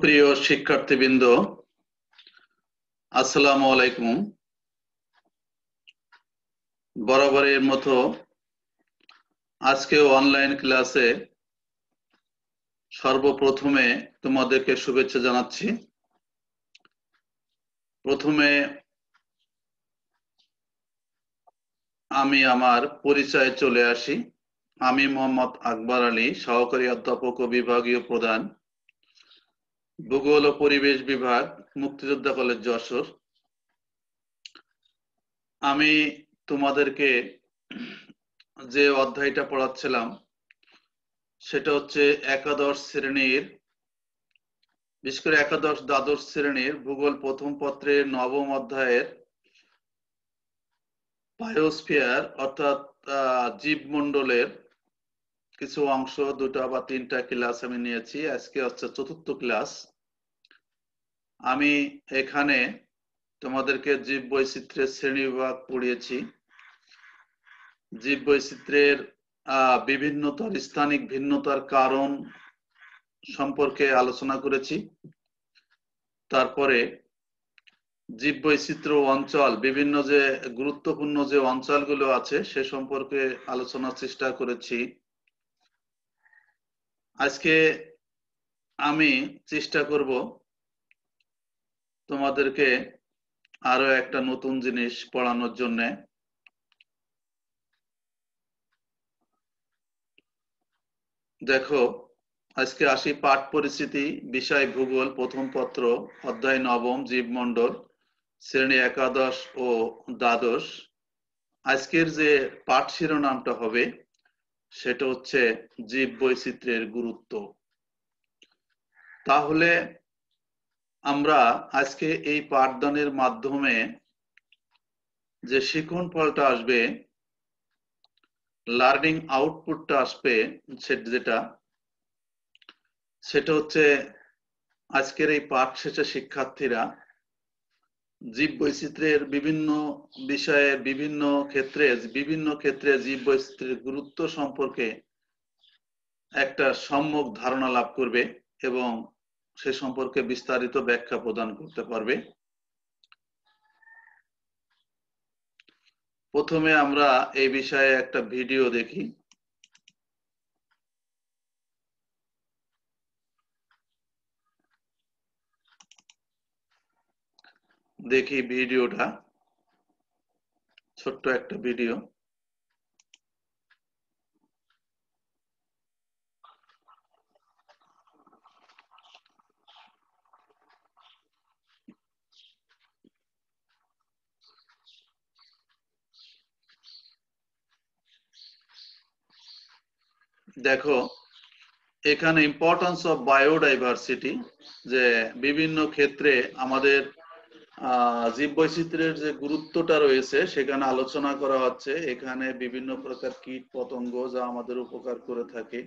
সুপ্রিয় শিক্ষার্থীবৃন্দ, আসসালামু আলাইকুম। বরাবরের মতো আজকেও অনলাইন ক্লাসে সর্বপ্রথমে তোমাদেরকে শুভেচ্ছা জানাচ্ছি। প্রথমে আমি আমার পরিচয়ে চলে আসি। আমি মোহাম্মদ আকবর আলী, সহকারী অধ্যাপক ও বিভাগীয় প্রধান, ভূগোল ও পরিবেশ বিভাগ, মুক্তিযোদ্ধা কলেজ, যশোর। আমি তোমাদেরকে যে অধ্যায়টা পড়াচ্ছিলাম সেটা হচ্ছে একাদশ শ্রেণীর, বিশেষ করে একাদশ দ্বাদশ শ্রেণীর ভূগোল প্রথম পত্রের নবম অধ্যায়ের বায়োস্ফিয়ার অর্থাৎ জীবমণ্ডলের কিছু অংশ, দুটা বা তিনটা ক্লাস আমি নিয়েছি। আজকে হচ্ছে চতুর্থ ক্লাস। আমি এখানে তোমাদেরকে জীব বৈচিত্র্যের শ্রেণীবিভাগ পড়িয়েছি। জীব বৈচিত্র্যের বিভিন্নতার, স্থানিক ভিন্নতার কারণ সম্পর্কে আলোচনা করেছি। তারপরে জীব বৈচিত্র্য অঞ্চল, বিভিন্ন যে গুরুত্বপূর্ণ যে অঞ্চলগুলো আছে সে সম্পর্কে আলোচনার চেষ্টা করেছি। আজকে আমি চেষ্টা করব তোমাদেরকে আরো একটা নতুন জিনিস পড়ানোর জন্য। দেখো, আজকে আসি পাঠ পরিস্থিতি, বিষয় ভূগোল প্রথম পত্র, অধ্যায় নবম, জীবমণ্ডল, শ্রেণী একাদশ ও দ্বাদশ। আজকের যে পাঠ শিরোনামটা হবে সেটা হচ্ছে জীব বৈচিত্র্যের গুরুত্ব। তাহলে আমরা আজকে এই পাঠদানের মাধ্যমে যে শিখন ফলটা আসবে, লার্নিং আউটপুটটা আসবে, সেটা হচ্ছে আজকের এই পাঠ শেষে শিক্ষার্থীরা জীব বৈচিত্র্যের বিভিন্ন বিষয়ে, বিভিন্ন ক্ষেত্রে জীব বৈচিত্র্যের গুরুত্ব সম্পর্কে একটা সম্যক ধারণা লাভ করবে এবং সে সম্পর্কে বিস্তারিত ব্যাখ্যা প্রদান করতে পারবে। প্রথমে আমরা এই বিষয়ে একটা ভিডিও দেখি। ভিডিওটা ছোট্ট একটা ভিডিও। দেখো, এখানে ইম্পর্টেন্স অফ বায়োডাইভার্সিটি, যে বিভিন্ন ক্ষেত্রে আমাদের জীব বৈচিত্র্যের যে গুরুত্বটা রয়েছে সেখানে আলোচনা করা হচ্ছে। এখানে বিভিন্ন প্রকার কীট পতঙ্গ যা আমাদের উপকার করে থাকে,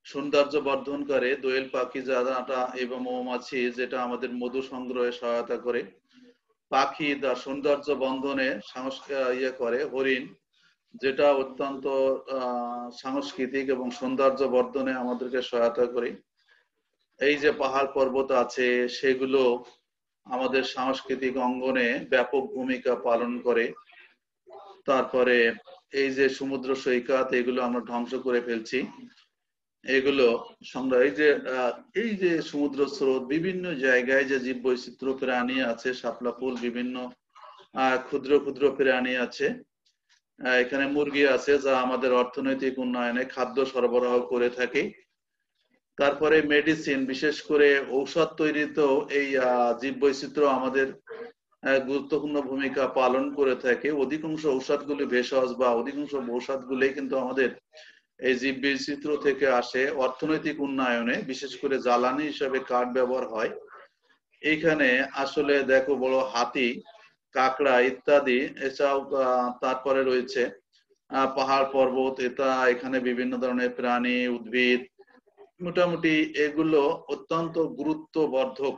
সৌন্দর্য বর্ধন করে, দোয়েল পাখি যারা এবং মৌমাছি যেটা আমাদের মধু সংগ্রহে সহায়তা করে, পাখি যা সৌন্দর্য বন্ধনে করে, হরিণ যেটা অত্যন্ত সাংস্কৃতিক এবং সৌন্দর্য বর্ধনে আমাদেরকে সহায়তা করে। এই যে পাহাড় পর্বত আছে সেগুলো আমাদের সাংস্কৃতিক অঙ্গনে ব্যাপক ভূমিকা পালন করে। তারপরে এই যে সমুদ্র সৈকত, এগুলো আমরা ধ্বংস করে ফেলছি। এগুলো এই যে সমুদ্র স্রোত, বিভিন্ন জায়গায় যে জীব বৈচিত্র্য প্রাণী আছে, শাপলা ফুল, বিভিন্ন ক্ষুদ্র ক্ষুদ্র প্রাণী আছে, এখানে মুরগি আছে যা আমাদের অর্থনৈতিক উন্নয়নে খাদ্য সরবরাহ করে থাকে। তারপরে মেডিসিন, বিশেষ করে ঔষধ তৈরিতেও এই জীব বৈচিত্র্য আমাদের গুরুত্বপূর্ণ ভূমিকা পালন করে থাকে। অধিকাংশ ঔষধগুলি ভেষজ বা অধিকাংশ ঔষধগুলি কিন্তু আমাদের এই জীব বৈচিত্র্য থেকে আসে। অর্থনৈতিক উন্নয়নে বিশেষ করে জ্বালানি হিসাবে কাঠ ব্যবহার হয়। এইখানে আসলে দেখো, বড় হাতি, কাকড়া ইত্যাদি, এছাড়াও তারপরে রয়েছে পাহাড় পর্বত, এখানে বিভিন্ন ধরনের প্রাণী, উদ্ভিদ, মোটামুটি এগুলো অত্যন্ত গুরুত্ববর্ধক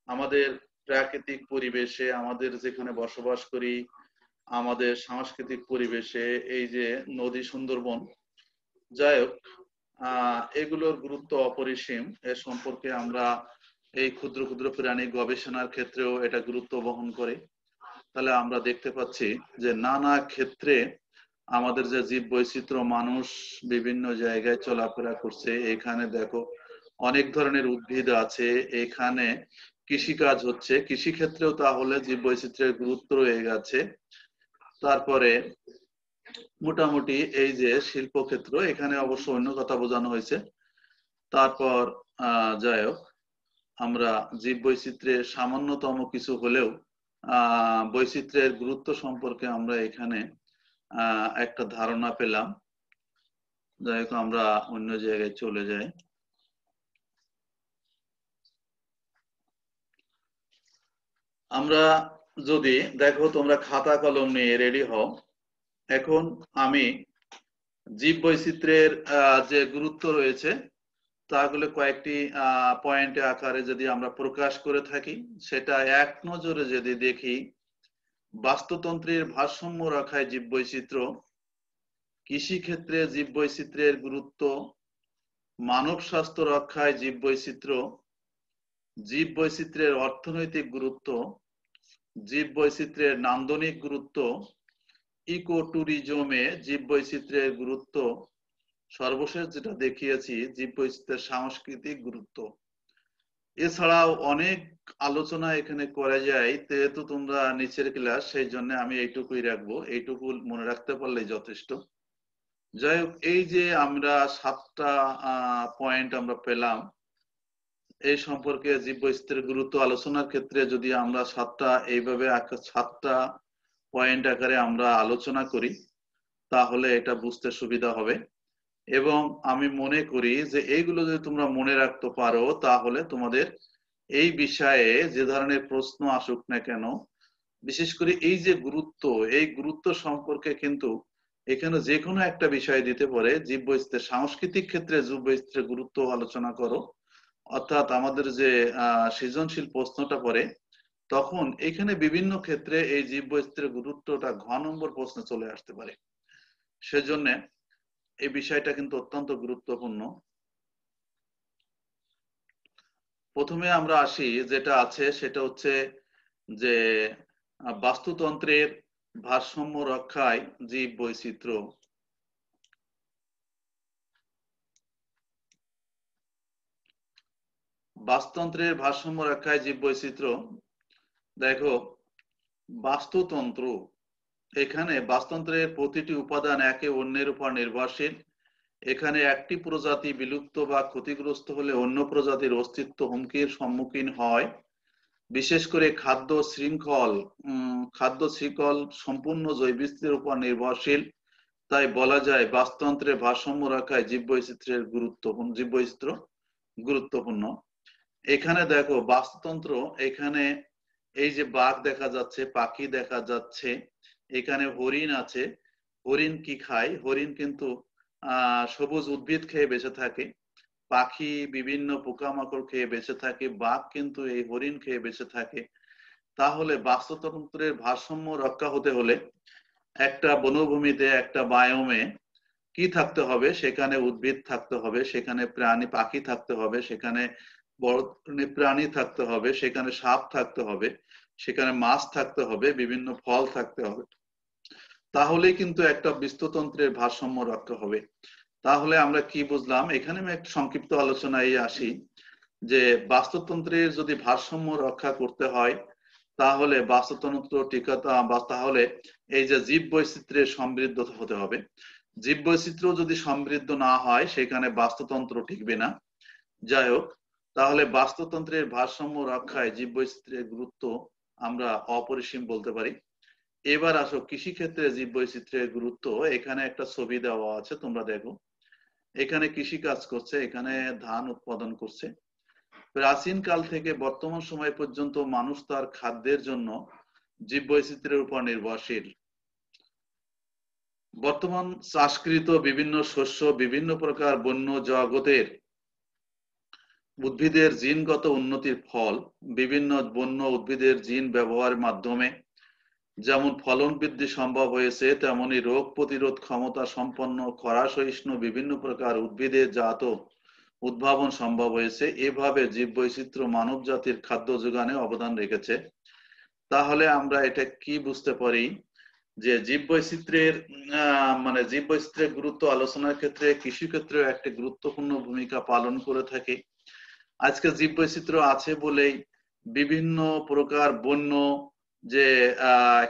আমাদের প্রাকৃতিক পরিবেশে, আমাদের যেখানে বসবাস করি, আমাদের সাংস্কৃতিক পরিবেশে। এই যে নদী, সুন্দরবন, যাই হোক, এগুলোর গুরুত্ব অপরিসীম। এ সম্পর্কে আমরা এই ক্ষুদ্র ক্ষুদ্র প্রাণী গবেষণার ক্ষেত্রেও এটা গুরুত্ব বহন করে। তাহলে আমরা দেখতে পাচ্ছি যে নানা ক্ষেত্রে আমাদের যে জীব বৈচিত্র্য, মানুষ বিভিন্ন জায়গায় চলাফেরা করছে। এখানে দেখো অনেক ধরনের উদ্ভিদ আছে, এখানে কৃষিকাজ হচ্ছে, কৃষিক্ষেত্রেও তাহলে জীব বৈচিত্র্যের গুরুত্ব রয়ে গেছে। তারপরে মোটামুটি এই যে শিল্পক্ষেত্র, এখানে অবশ্য অন্য কথা বোঝানো হয়েছে। তারপর যাই হোক, আমরা জীব বৈচিত্র্যের সামান্যতম কিছু হলেও বৈচিত্র্যের গুরুত্ব সম্পর্কে আমরা এখানে একটা ধারণা পেলাম। যাই হোক, আমরা অন্য জায়গায় চলে যাই। আমরা যদি দেখো, তোমরা খাতা কলম নিয়ে রেডি হও। এখন আমি জীব বৈচিত্র্যের যে গুরুত্ব রয়েছে তাগুলো কয়েকটি পয়েন্টে আকারে যদি আমরা প্রকাশ করে থাকি, সেটা এক নজরে যদি দেখি, বাস্তুতন্ত্রের ভারসাম্য রক্ষায় জীব বৈচিত্র্য, কৃষিক্ষেত্রে জীব বৈচিত্র্যের গুরুত্ব, মানব স্বাস্থ্য রক্ষায় জীব বৈচিত্র্য, জীব বৈচিত্র্যের অর্থনৈতিক গুরুত্ব, জীব বৈচিত্র্যের নান্দনিক গুরুত্ব, ইকো ট্যুরিজমে জীব বৈচিত্র্যের গুরুত্ব, সর্বশেষ যেটা দেখিয়েছি জীব বৈচিত্র্যের সাংস্কৃতিক গুরুত্ব। এছাড়াও অনেক আলোচনা এখানে করা যায়, যেহেতু তোমরা নিচের ক্লাস, সেই জন্য আমি এইটুকুই রাখবো, এইটুকু মনে রাখতে পারলেই যথেষ্ট। যাই হোক, এই যে আমরা 7টা পয়েন্ট আমরা পেলাম, এই সম্পর্কে জীব বৈচিত্র্যের গুরুত্ব আলোচনার ক্ষেত্রে যদি আমরা 7টা এইভাবে 7টা পয়েন্ট আকারে আমরা আলোচনা করি, তাহলে এটা বুঝতে সুবিধা হবে। এবং আমি মনে করি যে এইগুলো যদি তোমরা মনে রাখতে পারো, তাহলে তোমাদের এই বিষয়ে যে ধরনের প্রশ্ন আসুক না কেন, বিশেষ করে এই যে গুরুত্ব, এই গুরুত্ব সম্পর্কে কিন্তু এখানে যে কোনো একটা বিষয় দিতে পারে। জীব বৈচিত্র্যের সাংস্কৃতিক ক্ষেত্রে জীব বৈচিত্র্যের গুরুত্ব আলোচনা করো, অর্থাৎ আমাদের যে সৃজনশীল প্রশ্নটা পড়ে, তখন এখানে বিভিন্ন ক্ষেত্রে এই জীব বৈচিত্র্যের গুরুত্বটা ঘ নম্বর প্রশ্নে চলে আসতে পারে। সেজন্য এই বিষয়টা কিন্তু অত্যন্ত গুরুত্বপূর্ণ। প্রথমে আমরা আসি, যেটা আছে সেটা হচ্ছে যে বাস্তুতন্ত্রের ভারসাম্য রক্ষায় জীব বৈচিত্র্য। বাস্তুতন্ত্রের ভারসাম্য রক্ষায় জীব বৈচিত্র্য, দেখো বাস্তুতন্ত্র, এখানে বাস্তুতন্ত্রের প্রতিটি উপাদান একে অন্যের উপর নির্ভরশীল। এখানে একটি প্রজাতি বিলুপ্ত বা ক্ষতিগ্রস্ত হলে অন্য প্রজাতির অস্তিত্ব হুমকির সম্মুখীন হয়। বিশেষ করে খাদ্য শৃঙ্খল সম্পূর্ণ জৈববৈচিত্র্যের উপর নির্ভরশীল। তাই বলা যায় বাস্তুতন্ত্রের ভারসাম্য রক্ষায় জীব বৈচিত্র্যের গুরুত্বপূর্ণ। এখানে দেখো বাস্তুতন্ত্র, এখানে এই যে বাঘ দেখা যাচ্ছে, পাখি দেখা যাচ্ছে, এখানে হরিণ আছে। হরিণ কি খায়? হরিণ কিন্তু সবুজ উদ্ভিদ খেয়ে বেঁচে থাকে। পাখি বিভিন্ন পোকামাকড় খেয়ে বেঁচে থাকে, বাঘ কিন্তু এই হরিণ খেয়ে বেঁচে থাকে। তাহলে বাস্তুতন্ত্রের ভারসাম্য রক্ষা হতে হলে একটা বনভূমিতে, একটা বায়োমে কি থাকতে হবে? সেখানে উদ্ভিদ থাকতে হবে, সেখানে পাখি থাকতে হবে, সেখানে বড় প্রাণী থাকতে হবে, সেখানে সাপ থাকতে হবে, সেখানে মাছ থাকতে হবে, বিভিন্ন ফল থাকতে হবে। তাহলেই কিন্তু একটা বাস্তুতন্ত্রের ভারসাম্য রক্ষা হবে। তাহলে আমরা কি বুঝলাম? এখানে আমি একটা সংক্ষিপ্ত আলোচনায় আসি যে বাস্তুতন্ত্রের যদি ভারসাম্য রক্ষা করতে হয়, তাহলে বাস্তুতন্ত্র টিকাতে বা তাহলে এই যে জীব বৈচিত্র্যের সমৃদ্ধ হতে হবে। জীব বৈচিত্র্য যদি সমৃদ্ধ না হয়, সেখানে বাস্তুতন্ত্র টিকবে না। যাই হোক, তাহলে বাস্তুতন্ত্রের ভারসাম্য রক্ষায় জীব বৈচিত্র্যের গুরুত্ব আমরা অপরিসীম বলতে পারি। এবার আসো কৃষিক্ষেত্রে জীব বৈচিত্র্যের গুরুত্ব। এখানে একটা ছবি দেওয়া আছে, তোমরা দেখো। এখানে কৃষি কাজ করছে, এখানে ধান উৎপাদন করছে। প্রাচীন কাল থেকে বর্তমান সময় পর্যন্ত মানুষ তার খাদ্যের জন্য জীব বৈচিত্র্যের উপর নির্ভরশীল। বর্তমান চাষকৃত বিভিন্ন শস্য, বিভিন্ন প্রকার বন্য জগতের উদ্ভিদের জিনগত উন্নতির ফল। বিভিন্ন বন্য উদ্ভিদের জিন ব্যবহারের মাধ্যমে যেমন ফলন বৃদ্ধি সম্ভব হয়েছে, তেমনি রোগ প্রতিরোধ ক্ষমতা সম্পন্ন খরা সহিষ্ণু বিভিন্ন প্রকার উদ্ভিদের জাত উদ্ভাবন সম্ভব হয়েছে। এভাবে জীববৈচিত্র্য মানব জাতির খাদ্য যোগানে অবদান রেখেছে। তাহলে আমরা এটা কি বুঝতে পারি যে জীববৈচিত্র্যের মানে জীববৈচিত্র্যের গুরুত্ব আলোচনার ক্ষেত্রে কৃষি ক্ষেত্রেও একটি গুরুত্বপূর্ণ ভূমিকা পালন করে থাকে। আজকে জীববৈচিত্র্য আছে বলেই বিভিন্ন প্রকার বন্য যে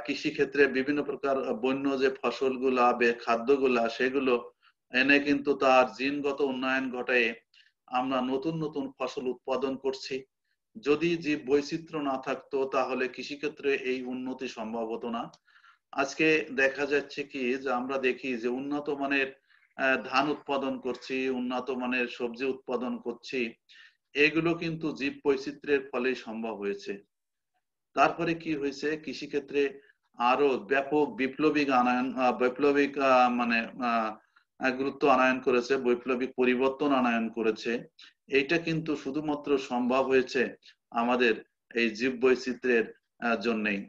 কৃষি ক্ষেত্রে বিভিন্ন প্রকার বন্য যে ফসলগুলা খাদ্যগুলা সেগুলো এনে কিন্তু তার জিনগত উন্নয়ন ঘটায় আমরা নতুন নতুন ফসল উৎপাদন করছি। যদি জীব বৈচিত্র্য না থাকতো তাহলে কৃষিক্ষেত্রে এই উন্নতি সম্ভব হতো না। আজকে দেখা যাচ্ছে কি যে আমরা দেখি যে উন্নত মানের ধান উৎপাদন করছি, উন্নত মানের সবজি উৎপাদন করছি, এগুলো কিন্তু জীব বৈচিত্র্যের ফলেই সম্ভব হয়েছে। তারপরে কি হয়েছে, কৃষিক্ষেত্রে আরো ব্যাপক বৈপ্লবিক মানে গুরুত্ব আনয়ন করেছে, বৈপ্লবিক পরিবর্তন আনয়ন করেছে। এইটা কিন্তু শুধুমাত্র সম্ভব হয়েছে আমাদের এই জীব বৈচিত্র্যের জন্যই।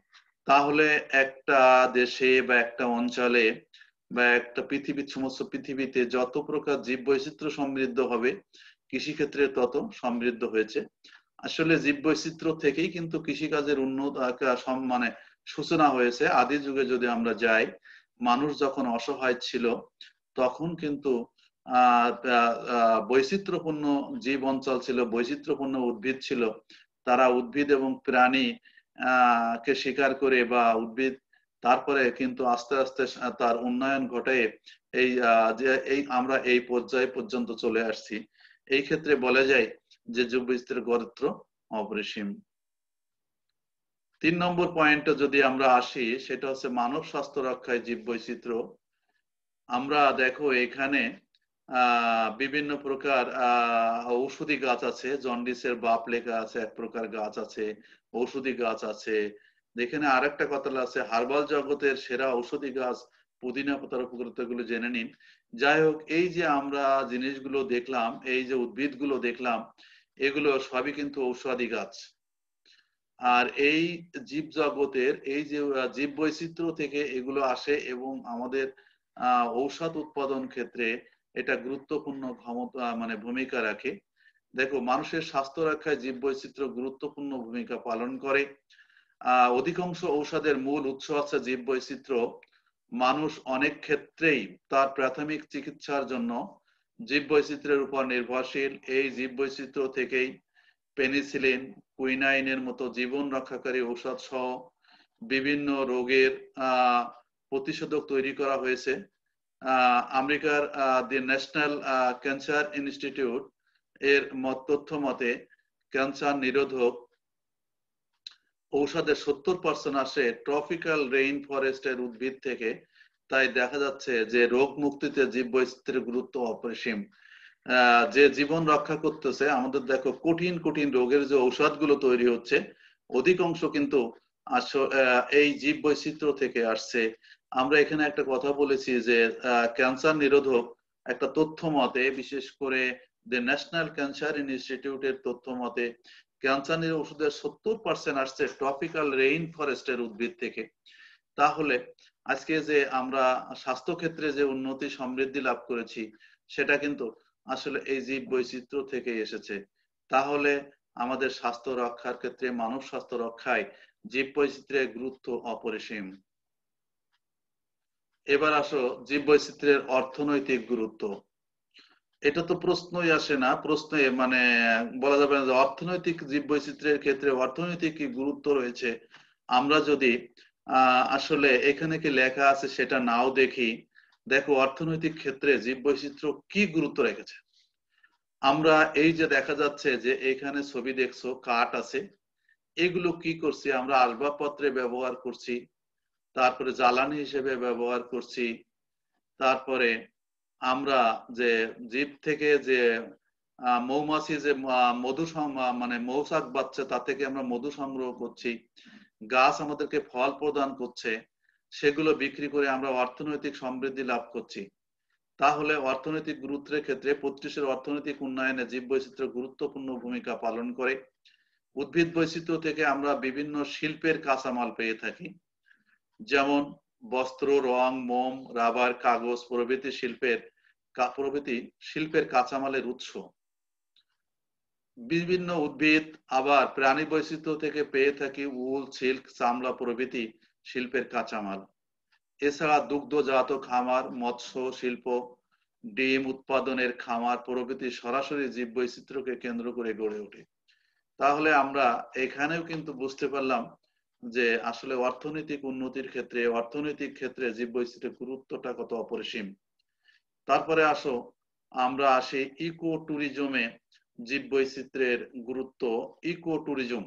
তাহলে একটা দেশে বা একটা অঞ্চলে বা একটা পৃথিবীর সমস্ত পৃথিবীতে যত প্রকার জীব বৈচিত্র্য সমৃদ্ধ হবে, কৃষিক্ষেত্রে তত সমৃদ্ধ হয়েছে। আসলে জীব বৈচিত্র্য থেকেই কিন্তু কৃষিকাজের উন্নত মানে সূচনা হয়েছে। আদি যুগে যদি আমরা যাই, মানুষ যখন অসহায় ছিল তখন কিন্তু বৈচিত্র্যপূর্ণ জীব অঞ্চল ছিল, বৈচিত্র্যপূর্ণ উদ্ভিদ ছিল। তারা উদ্ভিদ এবং প্রাণী কে শিকার করে বা উদ্ভিদ তারপরে কিন্তু আস্তে আস্তে তার উন্নয়ন ঘটে যে আমরা এই পর্যায়ে পর্যন্ত চলে আসছি। এই ক্ষেত্রে বলা যায় যে জীব বৈচিত্র্যের গুরুত্ব অপরিসীম। 3 নম্বর পয়েন্টে যদি আমরা আসি, সেটা হচ্ছে মানব স্বাস্থ্য রক্ষায় জীব বৈচিত্র্য। আমরা দেখো এখানে বিভিন্ন প্রকার ঔষধি গাছ আছে, জন্ডিসের বাপ লেখা আছে, এক প্রকার গাছ আছে, ঔষধি গাছ আছে। এখানে আরেকটা কথা আছে, হার্বাল জগতের সেরা ঔষধি গাছ পুদিনা পাতার উপকারিতাগুলো জেনে নিন। যাই হোক, এই যে আমরা জিনিসগুলো দেখলাম, এই যে উদ্ভিদগুলো দেখলাম, এগুলো সবই কিন্তু ঔষধি গাছ। আর এই জীব জগতের এই যে জীব বৈচিত্র্য থেকে এগুলো আসে এবং আমাদের ঔষধ উৎপাদন ক্ষেত্রে এটা গুরুত্বপূর্ণ ক্ষমতা মানে ভূমিকা রাখে। দেখো, মানুষের স্বাস্থ্য রক্ষায় জীব বৈচিত্র্য গুরুত্বপূর্ণ ভূমিকা পালন করে। অধিকাংশ ঔষধের মূল উৎস আছে জীব বৈচিত্র্য। মানুষ অনেক ক্ষেত্রেই তার প্রাথমিক চিকিৎসার জন্য জীব বৈচিত্র্যের উপর নির্ভরশীল। এই জীব বৈচিত্র্য থেকেই পেনিসিলিন, কুইনাইনের মতো জীবন রক্ষাকারী ঔষধ সহ বিভিন্ন রোগের প্রতিষেধক তৈরি করা হয়েছে। আমেরিকার দি ন্যাশনাল ক্যান্সার ইনস্টিটিউট এর তথ্য মতে ক্যান্সার নিরোধক ঔষধের 70% আসে ট্রপিক্যাল রেইন ফরেস্টের উদ্ভিদ থেকে। তাই দেখা যাচ্ছে যে রোগ মুক্তিতে জীব বৈচিত্র্যের গুরুত্ব অপরিসীম। যে জীবন রক্ষা করতেছে আমাদের, দেখো কঠিন কঠিন রোগের যে ঔষধগুলো তৈরি হচ্ছে অধিকাংশ কিন্তু এই জীব বৈচিত্র্য থেকে আসছে। আমরা এখানে একটা কথা বলেছি যে ক্যান্সার নিরোধক একটা তথ্য মতে, বিশেষ করে যে ন্যাশনাল ক্যান্সার ইনস্টিটিউটের তথ্য মতে ক্যান্সার নিরোধক ওষুধের 70% আসছে ট্রপিক্যাল রেইন ফরেস্টের উদ্ভিদ থেকে। তাহলে আজকে যে আমরা স্বাস্থ্য ক্ষেত্রে যে উন্নতি সমৃদ্ধি লাভ করেছি সেটা কিন্তু আসলে এই জীব বৈচিত্র্য থেকে এসেছে। তাহলে আমাদের স্বাস্থ্য রক্ষার ক্ষেত্রে, মানব স্বাস্থ্য রক্ষায় জীব বৈচিত্র্যের গুরুত্ব অপরিসীম। এবার আসো জীব বৈচিত্র্যের অর্থনৈতিক গুরুত্ব। এটা তো প্রশ্নই আসে না, প্রশ্নে মানে বলা যাবে না যে অর্থনৈতিক জীব বৈচিত্র্যের ক্ষেত্রে অর্থনৈতিক কি গুরুত্ব রয়েছে। আমরা যদি আসলে এখানে কি লেখা আছে সেটা নাও দেখি, দেখো অর্থনৈতিক ক্ষেত্রে জীব বৈচিত্র্য কি গুরুত্ব রেখেছে। আমরা এই যে দেখা যাচ্ছে যে এখানে ছবি দেখছো, কাঠ আছে, এগুলো কি করছি আমরা আসবাবপত্রে ব্যবহার করছি, তারপরে জ্বালানি হিসেবে ব্যবহার করছি, তারপরে আমরা যে জীব থেকে যে মৌমাছি যে মধু মানে মৌচাক বাচ্চা তা থেকে আমরা মধু সংগ্রহ করছি, গাছ আমাদেরকে ফল প্রদান করছে, সেগুলো বিক্রি করে আমরা অর্থনৈতিক সমৃদ্ধি লাভ করছি। তাহলে অর্থনৈতিক গুরুত্বের ক্ষেত্রে দেশের অর্থনৈতিক উন্নয়নে জীব বৈচিত্র্য গুরুত্বপূর্ণ ভূমিকা পালন করে। উদ্ভিদ বৈচিত্র্য থেকে আমরা বিভিন্ন শিল্পের কাঁচামাল পেয়ে থাকি। যেমন বস্ত্র, রং, মোম, রাবার, কাগজ প্রভৃতি শিল্পের কাঁচামালের উৎস। বিভিন্ন উদ্ভিদ আবার প্রাণী বৈচিত্র্য থেকে পেয়ে থাকি উল, সিল্ক, চামড়া প্রভৃতি শিল্পের কাঁচামাল। এছাড়া দুগ্ধজাত খামার, মৎস্য শিল্প, ডিম উৎপাদনের খামার প্রভৃতি সরাসরি জীববৈচিত্র্যকে কেন্দ্র করে গড়ে ওঠে। তাহলে আমরা এখানেও কিন্তু বুঝতে পারলাম যে আসলে অর্থনৈতিক উন্নতির ক্ষেত্রে, অর্থনৈতিক ক্ষেত্রে জীববৈচিত্র্যের গুরুত্বটা কত অপরিসীম। তারপরে আসো আমরা আসি ইকো ট্যুরিজমে জীববৈচিত্র্যের গুরুত্ব। ইকো ট্যুরিজম,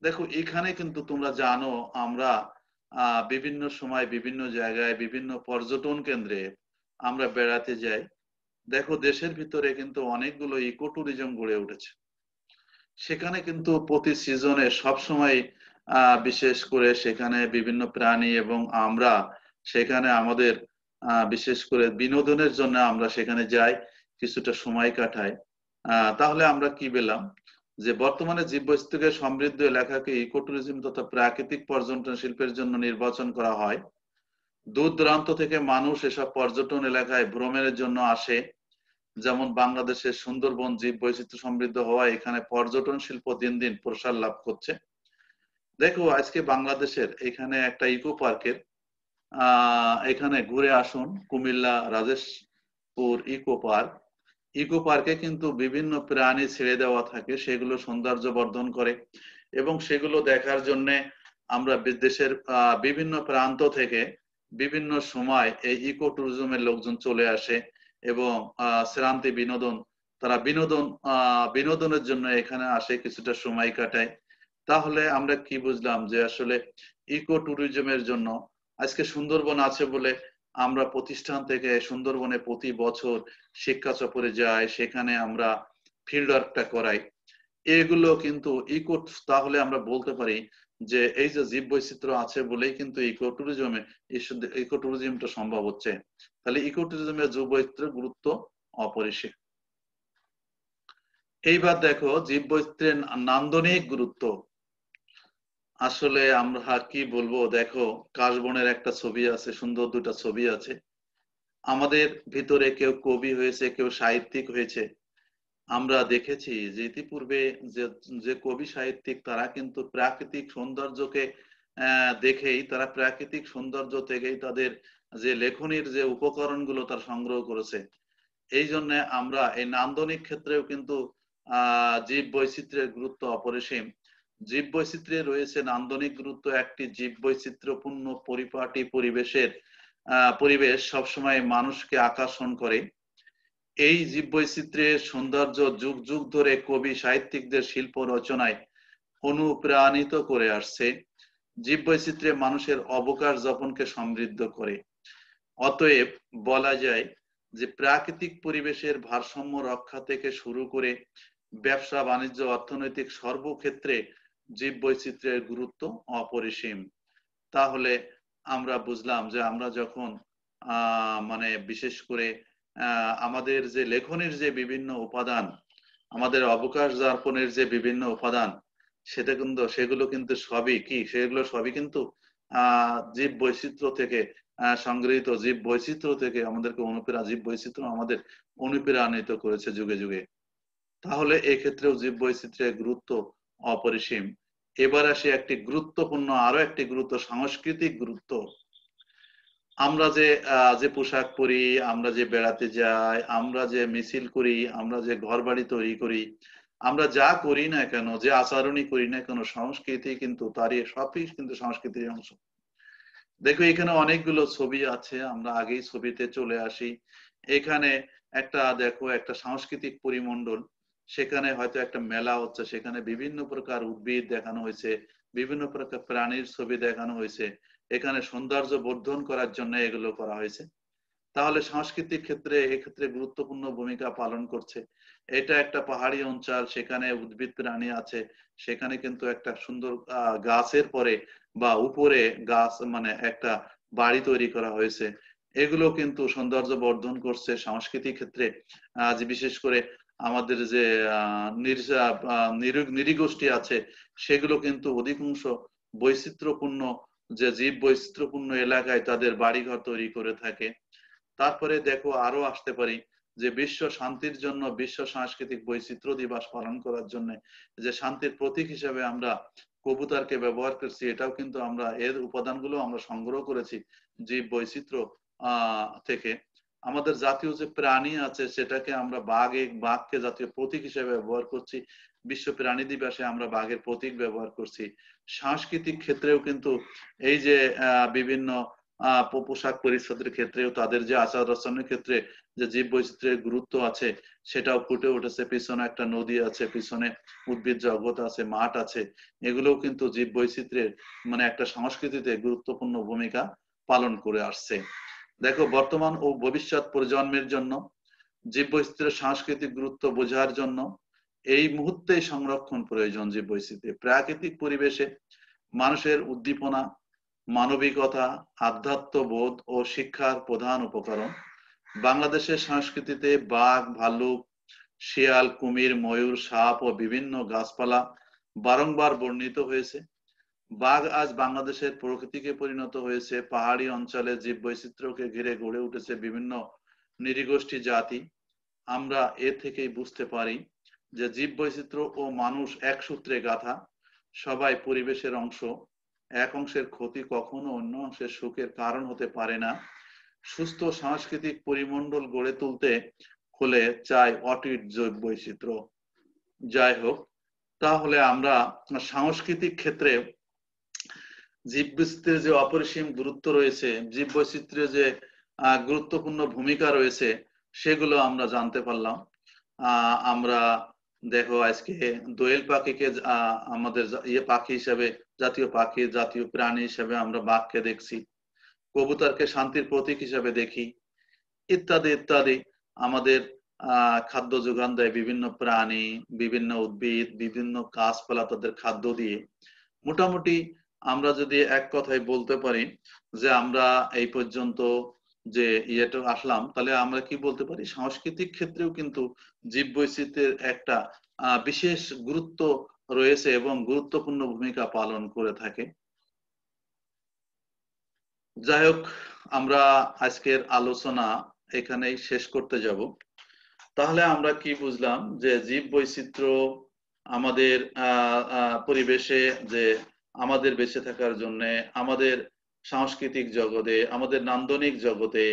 দেখো এখানে কিন্তু তোমরা জানো আমরা বিভিন্ন সময় বিভিন্ন জায়গায় বিভিন্ন পর্যটন কেন্দ্রে আমরা বেড়াতে যাই। দেখো দেশের ভিতরে কিন্তু অনেকগুলো ইকো ট্যুরিজম গড়ে উঠেছে। সেখানে কিন্তু প্রতি সিজনে সবসময় বিশেষ করে সেখানে বিভিন্ন প্রাণী এবং আমরা সেখানে আমাদের বিশেষ করে বিনোদনের জন্য আমরা সেখানে যাই, কিছুটা সময় কাটাই। তাহলে আমরা কি পেলাম যে বর্তমানে জীববৈচিত্র্যকে সমৃদ্ধ এলাকাকে ইকো ট্যুরিজম তথা প্রাকৃতিক পর্যটন শিল্পের জন্য নির্বাচন করা হয়। দূর দূরান্ত থেকে মানুষ এসব পর্যটন এলাকায় ভ্রমণের জন্য আসে। যেমন বাংলাদেশের সুন্দরবন জীববৈচিত্র্য সমৃদ্ধ হওয়ায় এখানে পর্যটন শিল্প দিন দিন প্রসার লাভ করছে। দেখো আজকে বাংলাদেশের এখানে একটা ইকো পার্কের এখানে ঘুরে আসুন, Comilla Rajeshpur eco park. Eco পার্কে কিন্তু বিভিন্ন প্রাণী ছেড়ে দেওয়া থাকে, সেগুলো সৌন্দর্য বর্ধন করে এবং সেগুলো দেখার জন্য আমরা দেশের বিভিন্ন প্রান্ত থেকে বিভিন্ন সময় এই ইকো ট্যুরিজমের লোকজন চলে আসে এবং শ্রান্তি বিনোদন, তারা বিনোদনের জন্য এখানে আসে, কিছুটা সময় কাটায়। তাহলে আমরা কি বুঝলাম যে আসলে ইকো ট্যুরিজমের জন্য আজকে সুন্দরবন আছে বলে আমরা প্রতিষ্ঠান থেকে সুন্দরবনে প্রতি বছর শিক্ষা সফরে যাই, সেখানে আমরা ফিল্ড ওয়ার্কটা করাই। এগুলো কিন্তু তাহলে আমরা বলতে পারি যে এই যে জীববৈচিত্র্য আছে বলেই কিন্তু ইকো ট্যুরিজমটা সম্ভব হচ্ছে। তাহলে ইকো ট্যুরিজমের জীববৈচিত্র্যের গুরুত্ব অপরিসীম। এইবার দেখো জীববৈচিত্র্যের নান্দনিক গুরুত্ব। আসলে আমরা কি বলবো, দেখো কাশবনের একটা ছবি আছে, সুন্দর দুটা ছবি আছে। আমাদের ভিতরে কেউ কবি হয়েছে, কেউ সাহিত্যিক হয়েছে। আমরা দেখেছি যে ইতিপূর্বে যে যে কবি সাহিত্যিক তারা কিন্তু প্রাকৃতিক সৌন্দর্যকে দেখেই, তারা প্রাকৃতিক সৌন্দর্য থেকেই তাদের যে লেখনির যে উপকরণগুলো তারা সংগ্রহ করেছে। এই জন্য আমরা এই নান্দনিক ক্ষেত্রেও কিন্তু জীব বৈচিত্র্যের গুরুত্ব অপরিসীম। জীব বৈচিত্র্যে রয়েছে নান্দনিক গুরুত্ব। একটি জীব বৈচিত্র্যপূর্ণ পরিপাটি পরিবেশ সবসময় মানুষকে আকর্ষণ করে। এই জীববৈচিত্র্যের সৌন্দর্য যুগ যুগ ধরে কবি সাহিত্যিকদের শিল্প রচনায় অনুপ্রাণিত করে আসছে। জীববৈচিত্র্য মানুষের অবকাশ যাপনকে সমৃদ্ধ করে। অতএব বলা যায় যে প্রাকৃতিক পরিবেশের ভারসাম্য রক্ষা থেকে শুরু করে ব্যবসা বাণিজ্য অর্থনৈতিক সর্বক্ষেত্রে জীববৈচিত্র্যের গুরুত্ব অপরিসীম। তাহলে আমরা বুঝলাম যে আমরা যখন মানে বিশেষ করে আমাদের যে লেখনের যে বিভিন্ন উপাদান, আমাদের অবকাশ যাপনের যে বিভিন্ন উপাদান, সেগুলো কিন্তু সবই কিন্তু জীব বৈচিত্র্য থেকে সংগৃহীত। জীব বৈচিত্র্য থেকে জীব বৈচিত্র্য আমাদের অনুপ্রাণিত করেছে যুগে যুগে। তাহলে এক্ষেত্রেও জীব বৈচিত্র্যের গুরুত্ব অপরিসীম। এবার আসি আরো একটি গুরুত্ব, সাংস্কৃতিক গুরুত্ব। আমরা যে পোশাক পরি, আমরা যে বেড়াতে যাই, আমরা যে মিছিল করি, আমরা যে ঘর বাড়ি তৈরি করি, আমরা যা করি না কেন, যে আচরণই করি না কেন, সংস্কৃতি কিন্তু সবই কিন্তু সংস্কৃতির অংশ। দেখো এখানে অনেকগুলো ছবি আছে, আমরা আগেই ছবিতে চলে আসি। এখানে দেখো একটা সাংস্কৃতিক পরিমণ্ডল, সেখানে হয়তো একটা মেলা হচ্ছে, সেখানে বিভিন্ন প্রকার উদ্ভিদ দেখানো হয়েছে, বিভিন্ন প্রকার প্রাণীর ছবি দেখানো হয়েছে। এখানে সৌন্দর্য বর্ধন করার জন্য এগুলো করা হয়েছে। তাহলে সাংস্কৃতিক এক্ষেত্রে গুরুত্বপূর্ণ ভূমিকা পালন করছে। এটা একটা পাহাড়ি অঞ্চল, সেখানে উদ্ভিদ প্রাণী আছে, সেখানে কিন্তু একটা সুন্দর গাছের পরে বা উপরে গাছ মানে একটা বাড়ি তৈরি করা হয়েছে। এগুলো কিন্তু সৌন্দর্য বর্ধন করছে সাংস্কৃতিক ক্ষেত্রে। যে বিশেষ করে আমাদের যে নৃগোষ্ঠী আছে, সেগুলো কিন্তু অধিকাংশ বৈচিত্র্যপূর্ণ যে জীব বৈচিত্র্যপূর্ণ এলাকায় তাদের বাড়িঘর তৈরি করে থাকে। তারপরে দেখো আরো আসতে পারি যে বিশ্ব শান্তির জন্য বিশ্ব সাংস্কৃতিক বৈচিত্র্য দিবস পালন করার জন্য যে শান্তির প্রতীক হিসেবে আমরা কবুতরকে ব্যবহার করছি, এটাও কিন্তু আমরা এর উপাদানগুলো আমরা সংগ্রহ করেছি জীব বৈচিত্র্য থেকে। আমাদের জাতীয় যে প্রাণী আছে সেটাকে আমরা বাঘকে জাতীয় প্রতীক হিসেবে ব্যবহার করছি। বিশ্ব প্রাণী দিবসে আমরা বাঘের প্রতীক ব্যবহার করছি। সাংস্কৃতিক ক্ষেত্রেও কিন্তু এই যে বিভিন্ন পোশাক পরিচ্ছদের ক্ষেত্রেও তাদের যে আচার আচরণের ক্ষেত্রে যে জীব বৈচিত্র্যের গুরুত্ব আছে সেটাও ফুটে উঠেছে। পিছনে একটা নদী আছে, পিছনে উদ্ভিদ জগৎ আছে, মাঠ আছে, এগুলোও কিন্তু জীব বৈচিত্র্যের মানে একটা সংস্কৃতিতে গুরুত্বপূর্ণ ভূমিকা পালন করে আসছে। দেখো বর্তমান ও ভবিষ্যৎ প্রজন্মের জন্য জীব বৈচিত্র্যের সাংস্কৃতিক গুরুত্ব বোঝার জন্য এই মুহূর্তে সংরক্ষণ প্রয়োজন। জীব বৈচিত্র্যে প্রাকৃতিক পরিবেশে মানুষের উদ্দীপনা, মানবিকতা, আধ্যাত্মবোধ ও শিক্ষার প্রধান উপকরণ। বাংলাদেশের সংস্কৃতিতে বাঘ, ভাল্লুক, শিয়াল, কুমির, ময়ূর, সাপ ও বিভিন্ন গাছপালা বারংবার বর্ণিত হয়েছে। বাঘ আজ বাংলাদেশের প্রকৃতিকে পরিণত হয়েছে। পাহাড়ি অঞ্চলে জীব বৈচিত্র্যকে ঘিরে গড়ে উঠেছে বিভিন্ন নৃগোষ্ঠী জাতি। আমরা এ থেকেই বুঝতে পারি যে জীব বৈচিত্র্য ও মানুষ এক সূত্রে গাঁথা, সবাই পরিবেশের অংশ। এক অংশের ক্ষতি কখনো অন্য অংশের সুখের কারণ হতে পারে না। সুস্থ সাংস্কৃতিক পরিমণ্ডল গড়ে তুলতে হলে চাই অটুট জৈব বৈচিত্র্য। যাই হোক, তাহলে আমরা সাংস্কৃতিক ক্ষেত্রে জীব বৈচিত্র্যের যে অপরিসীম গুরুত্ব রয়েছে, জীব বৈচিত্র্যের যে গুরুত্বপূর্ণ ভূমিকা রয়েছে সেগুলো আমরা জানতে পারলাম। আমরা দেখো আজকে দোয়েল পাখিকে আমাদের পাখি হিসেবে, জাতীয় পাখি, জাতীয় প্রাণী হিসেবে আমরা বাঘকে দেখছি, কবুতরকে শান্তির প্রতীক হিসেবে দেখি, ইত্যাদি ইত্যাদি। আমাদের খাদ্য যোগান দেয় বিভিন্ন প্রাণী, বিভিন্ন উদ্ভিদ, বিভিন্ন গাছপালা তাদের খাদ্য দিয়ে। মোটামুটি আমরা যদি এক কথায় বলতে পারি যে আমরা এই পর্যন্ত যে ইয়েটা আসলাম, তাহলে আমরা কি বলতে পারি, সাংস্কৃতিক ক্ষেত্রেও কিন্তু জীব বৈচিত্র্যের একটা বিশেষ গুরুত্ব রয়েছে এবং গুরুত্বপূর্ণ ভূমিকা পালন করে থাকে। যাই হোক, আমরা আজকের আলোচনা এখানেই শেষ করতে যাব। তাহলে আমরা কি বুঝলাম যে জীব বৈচিত্র্য আমাদের পরিবেশে যে আমাদের বেঁচে থাকার জন্য, আমাদের সাংস্কৃতিক জগতে, আমাদের নান্দনিক জগতে,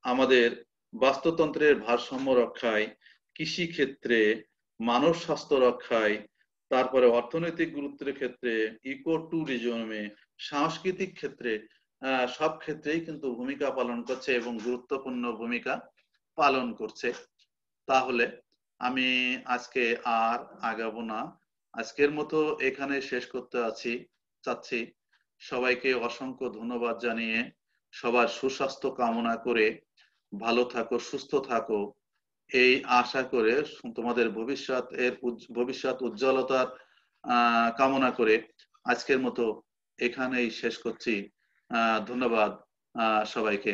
আমাদের বাস্তুতন্ত্রের ভারসাম্য রক্ষায়, কৃষি ক্ষেত্রে, মানব স্বাস্থ্য রক্ষায়, তারপরে অর্থনৈতিক গুরুত্বের ক্ষেত্রে, ইকো ট্যুরিজমে, সাংস্কৃতিক ক্ষেত্রে, সব ক্ষেত্রেই কিন্তু ভূমিকা পালন করছে এবং গুরুত্বপূর্ণ ভূমিকা পালন করছে। তাহলে আমি আজকে আর আগাবো না, আজকের মতো এখানে শেষ করতে চাচ্ছি। সবাইকে অসংখ্য ধন্যবাদ জানিয়ে সবার সুস্বাস্থ্য কামনা করে ভালো থাকো, সুস্থ থাকো এই আশা করে, তোমাদের ভবিষ্যৎ উজ্জ্বলতার কামনা করে আজকের মতো এখানেই শেষ করছি। ধন্যবাদ সবাইকে।